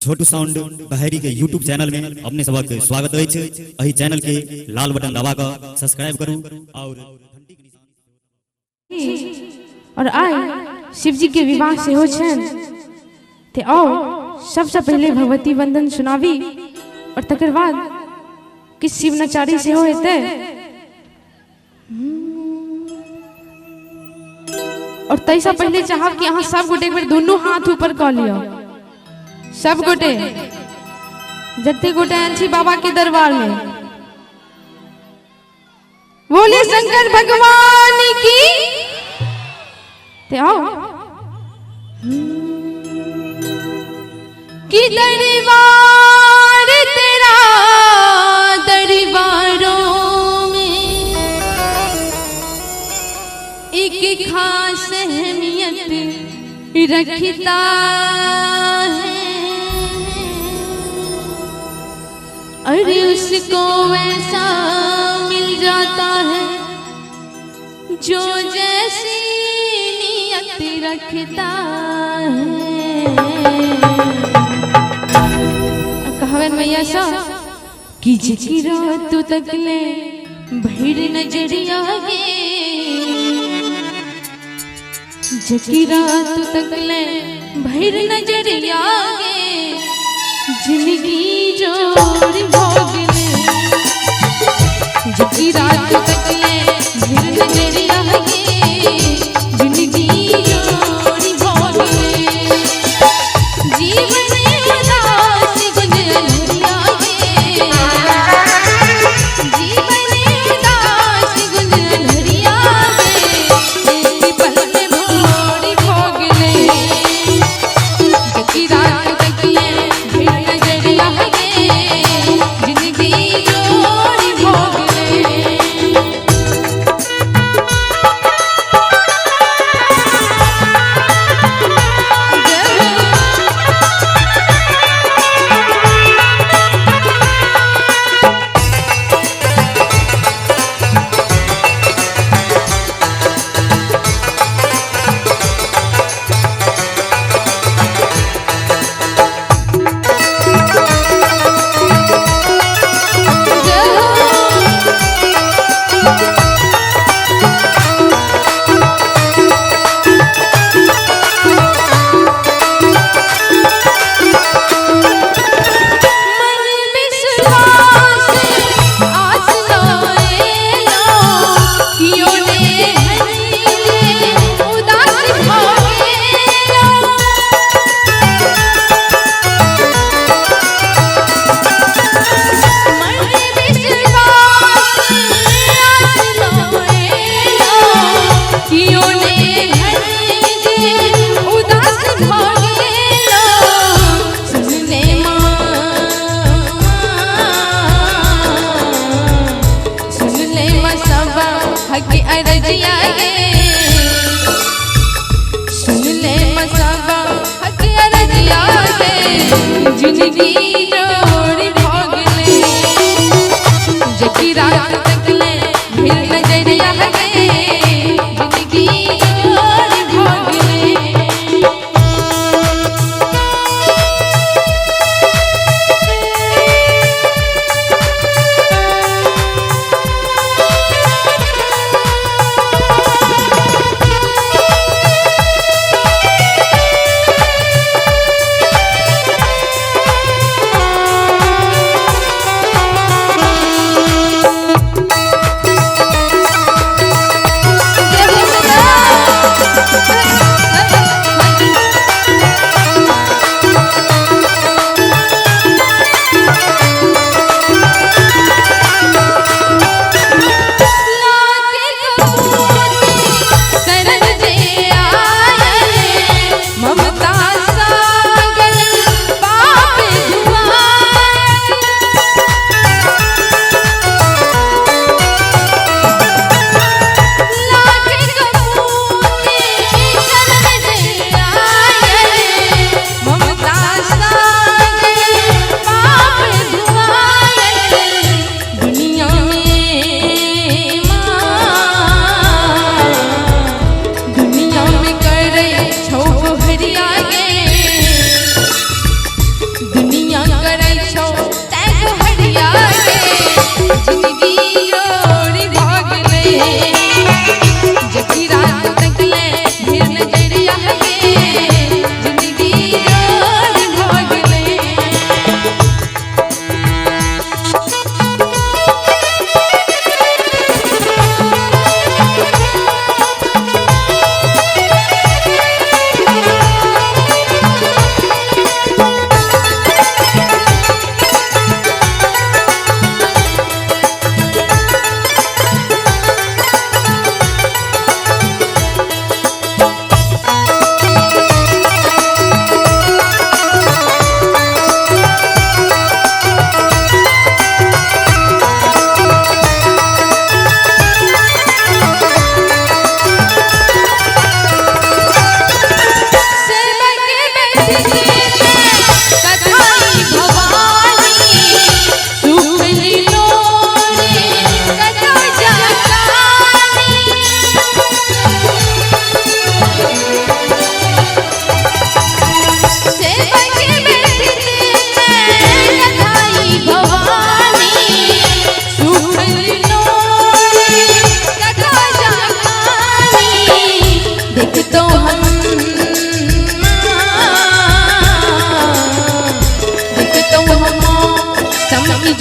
छोटू sound बहरी के YouTube channel में अपने सबक स्वागत है। अही चैनल के लाल बटन दबा कर सब्सक्राइब करूं और आए शिव जी के विवाह से हो छन ते आओ सबसे पहले भगवती वंदन सुनावी और तकर बाद कि शिव नचारी से हो हेते और तैसा पहले चाहब कि यहाँ सब गोटे एक बार दोनों हाथ ऊपर कर लियो। सब गोटे जत्ते गोटे आयल छी बाबा के दरबार में बोले शंकर भगवान की ते आओ कि दरबार तेरा दरबारों में एक खास अहमियत रखता है। अरे उसको वैसा मिल जाता है जो जैसी नियत रखता है। कहवन मैया सा कि जिकिरा तू तकले भीड़ नजरिया गे, जिकिरा तू तकले भीड़ नजरिया गे, जिंदगी जोड़ी भोगले जिकिरा तू तकले भीड़ नजरिया गे, जिंदगी जोड़ी भोगले जीवन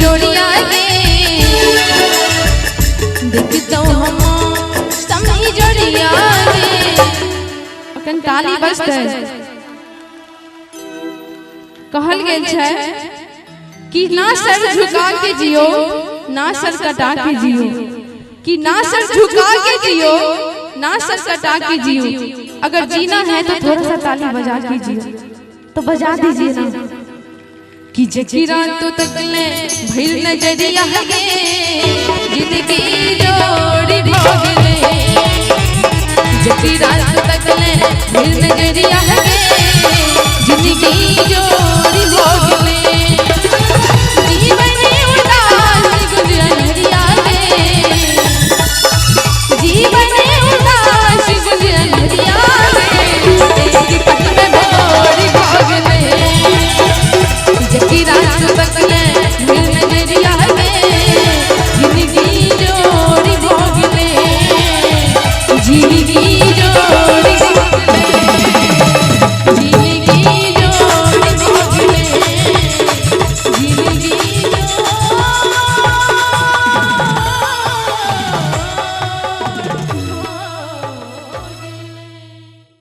जोड़िया गे देखतो हम समय जोड़िया गे अखन ताली बजते कहल गेल छै कि ना सर झुका के जियो ना सर कटा के जियो कि ना सर झुका के जियो ना सर कटा के जियो अगर जीना है तो थोड़ा सा ताली बजा के जियो तो बजा दीजिए ना कि जकी रात तो तकले भइल नजरिया गे जिंदगी जोड़ी भोगले जकी रात तो तकले भइल नजरिया गे जिंदगी जोड़ी